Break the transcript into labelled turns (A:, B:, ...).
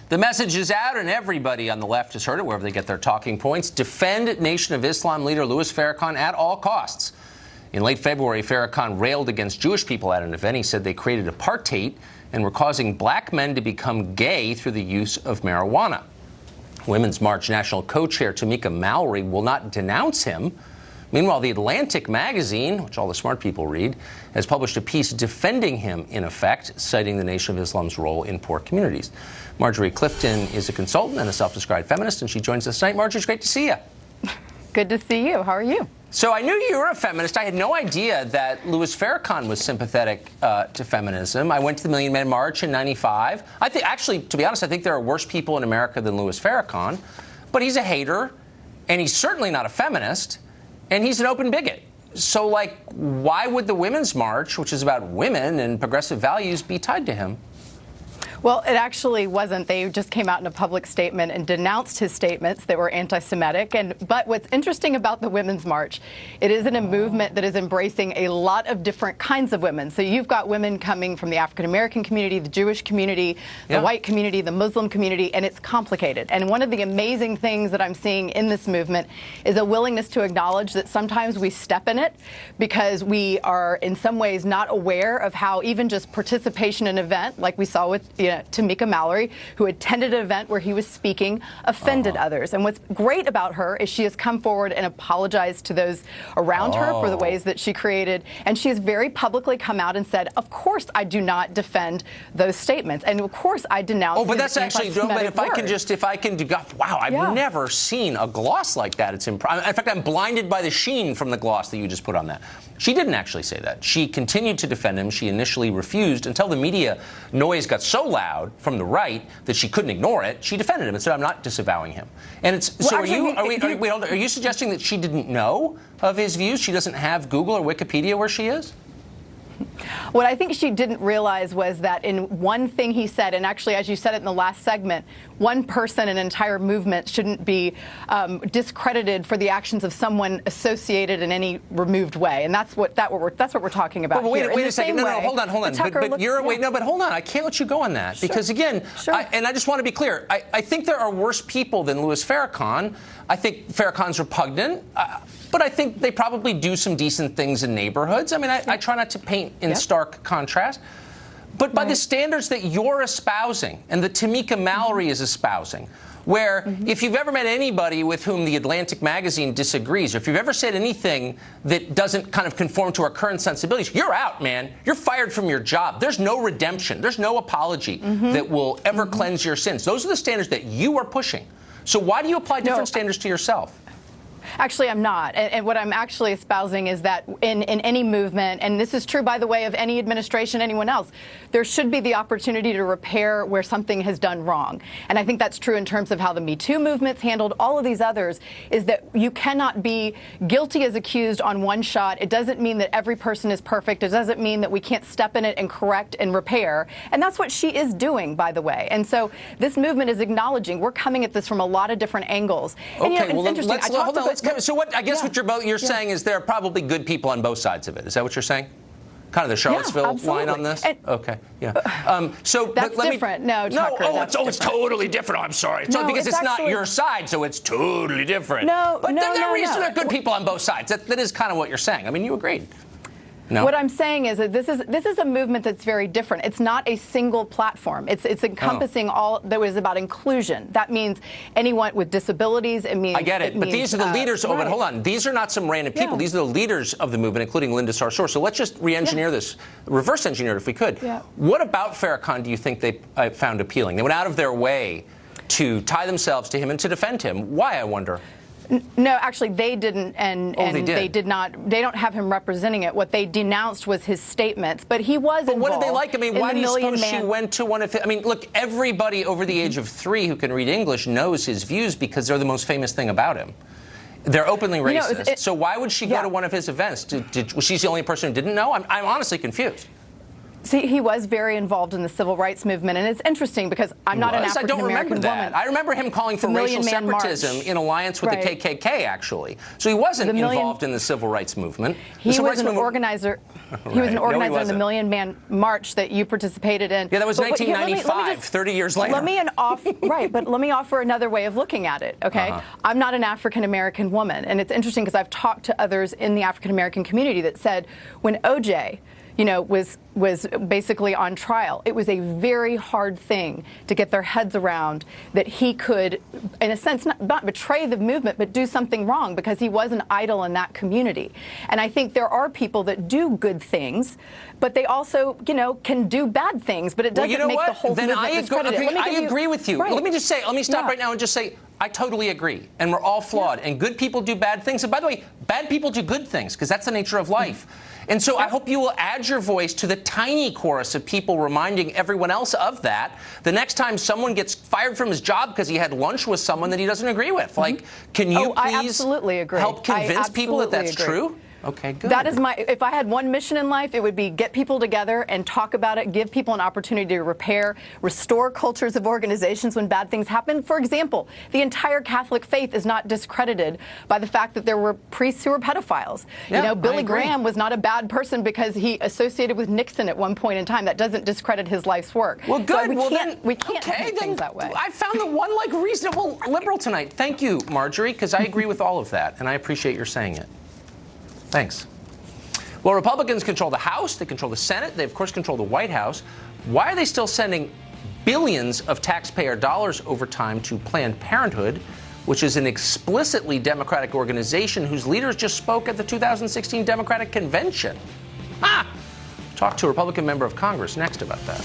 A: The message is out, and everybody on the left has heard it wherever they get their talking points. Defend Nation of Islam leader Louis Farrakhan at all costs. In late February, Farrakhan railed against Jewish people at an event. He said they created apartheid and were causing black men to become gay through the use of marijuana. Women's March national co-chair Tamika Mallory will not denounce him. Meanwhile, The Atlantic magazine, which all the smart people read, has published a piece defending him, in effect, citing the Nation of Islam's role in poor communities. Marjorie Clifton is a consultant and a self-described feminist, and she joins us tonight. Marjorie, it's great to see you.
B: Good to see you. How are you?
A: So I knew you were a feminist. I had no idea that Louis Farrakhan was sympathetic to feminism. I went to the Million Man March in '95. I think, actually, to be honest, I think there are worse people in America than Louis Farrakhan. But he's a hater, and he's certainly not a feminist, and he's an open bigot. So, like, why would the Women's March, which is about women and progressive values, be tied to him?
B: Well, it actually wasn't. They just came out in a public statement and denounced his statements that were anti-Semitic. But what's interesting about the Women's March, it is in a movement that is embracing a lot of different kinds of women. So you've got women coming from the African-American community, the Jewish community, the white community, the Muslim community, and it's complicated. And one of the amazing things that I'm seeing in this movement is a willingness to acknowledge that sometimes we step in it because we are in some ways not aware of how even just participation in an event, like we saw with Tamika Mallory, who attended an event where he was speaking, offended others. And what's great about her is she has come forward and apologized to those around her for the ways that she created. And she has very publicly come out and said, of course I do not defend those statements. And of course I denounce
A: but that's actually, but if I can do, wow, I've never seen a gloss like that. It's in fact, I'm blinded by the sheen from the gloss that you just put on that. She didn't actually say that. She continued to defend him. She initially refused until the media noise got so loud from the right that she couldn't ignore it. She defended him and said, I'm not disavowing him. And it's so are you suggesting that she didn't know of his views? She doesn't have Google or Wikipedia where she is?
B: What I think she didn't realize was that in one thing he said, and actually, as you said it in the last segment, one person, an entire movement shouldn't be discredited for the actions of someone associated in any removed way, and that's what we're talking about.
A: But
B: here.
A: Wait a second. No, hold on. But hold on. I can't let you go on that because again, I just want to be clear. I think there are worse people than Louis Farrakhan. I think Farrakhan's repugnant. But I think they probably do some decent things in neighborhoods. I mean, I try not to paint in stark contrast. But by the standards that you're espousing and that Tamika Mallory is espousing, where if you've ever met anybody with whom the Atlantic magazine disagrees, or if you've ever said anything that doesn't kind of conform to our current sensibilities, you're out, man. You're fired from your job. There's no redemption. There's no apology that will ever cleanse your sins. Those are the standards that you are pushing. So why do you apply different standards to yourself?
B: Actually, I'm not. And what I'm actually espousing is that in any movement, and this is true, by the way, of any administration, anyone else, there should be the opportunity to repair where something has done wrong. And I think that's true in terms of how the Me Too movement's handled all of these others, is that you cannot be guilty as accused on one shot. It doesn't mean that every person is perfect. It doesn't mean that we can't step in it and correct and repair. And that's what she is doing, by the way. And so this movement is acknowledging we're coming at this from a lot of different angles. And,
A: okay, well, so what I guess what you're saying is there are probably good people on both sides of it. Is that what you're saying? Kind of the Charlottesville line on this? Okay, so
B: that's different. No, Tucker,
A: it's totally different. Oh, I'm sorry. Because it's not your side, so it's totally different. There are good people on both sides. That is kind of what you're saying. I mean, you agreed. No.
B: What I'm saying is that this is a movement that's very different. It's not a single platform. It's encompassing all that was about inclusion. That means anyone with disabilities. It means
A: I get it. But these are the leaders. Oh, but hold on. These are not some random people. These are the leaders of the movement, including Linda Sarsour. So let's just re-engineer this, reverse engineer it if we could. What about Farrakhan do you think they found appealing? They went out of their way to tie themselves to him and to defend him. Why, I wonder?
B: No, actually, they didn't, and they did not. They don't have him representing it. What they denounced was his statements, but he was involved.
A: But what did they like? I mean, why do you suppose she went to one of his? I mean, look, everybody over the age of 3 who can read English knows his views because they're the most famous thing about him. They're openly racist. So why would she go to one of his events? Was she the only person who didn't know? I'm honestly confused.
B: See, he was very involved in the civil rights movement, and it's interesting because I'm not an African-American woman.
A: I remember him calling for racial separatism in alliance with the KKK, actually. So he wasn't involved in the civil rights movement.
B: He was an organizer. He was an organizer in the Million Man March that you participated in.
A: Yeah, that was 1995, 30 years later.
B: Let me offer another way of looking at it, okay? I'm not an African-American woman, and it's interesting because I've talked to others in the African-American community that said when OJ, was basically on trial, it was a very hard thing to get their heads around that he could, in a sense, not betray the movement, but do something wrong because he was an idol in that community. And I think there are people that do good things, but they also, can do bad things, but it doesn't make the whole movement discredited.
A: I agree with you. Right. Let me stop right now and just say, I totally agree, and we're all flawed, and good people do bad things. And by the way, bad people do good things, because that's the nature of life. And so I hope you will add your voice to the tiny chorus of people reminding everyone else of that the next time someone gets fired from his job because he had lunch with someone that he doesn't agree with. Like, can you please help convince people that that's true? Okay, good.
B: That is if I had one mission in life, it would be get people together and talk about it, give people an opportunity to repair, restore cultures of organizations when bad things happen. For example, the entire Catholic faith is not discredited by the fact that there were priests who were pedophiles.
A: Yeah,
B: Billy Graham was not a bad person because he associated with Nixon at one point in time. That doesn't discredit his life's work.
A: Well, good.
B: So we can't think things that way.
A: I found the one reasonable liberal tonight. Thank you, Marjorie, because I agree with all of that, and I appreciate your saying it. Thanks. Well, Republicans control the House, they control the Senate, they of course control the White House. Why are they still sending billions of taxpayer dollars over time to Planned Parenthood, which is an explicitly Democratic organization whose leaders just spoke at the 2016 Democratic Convention? Talk to a Republican member of Congress next about that.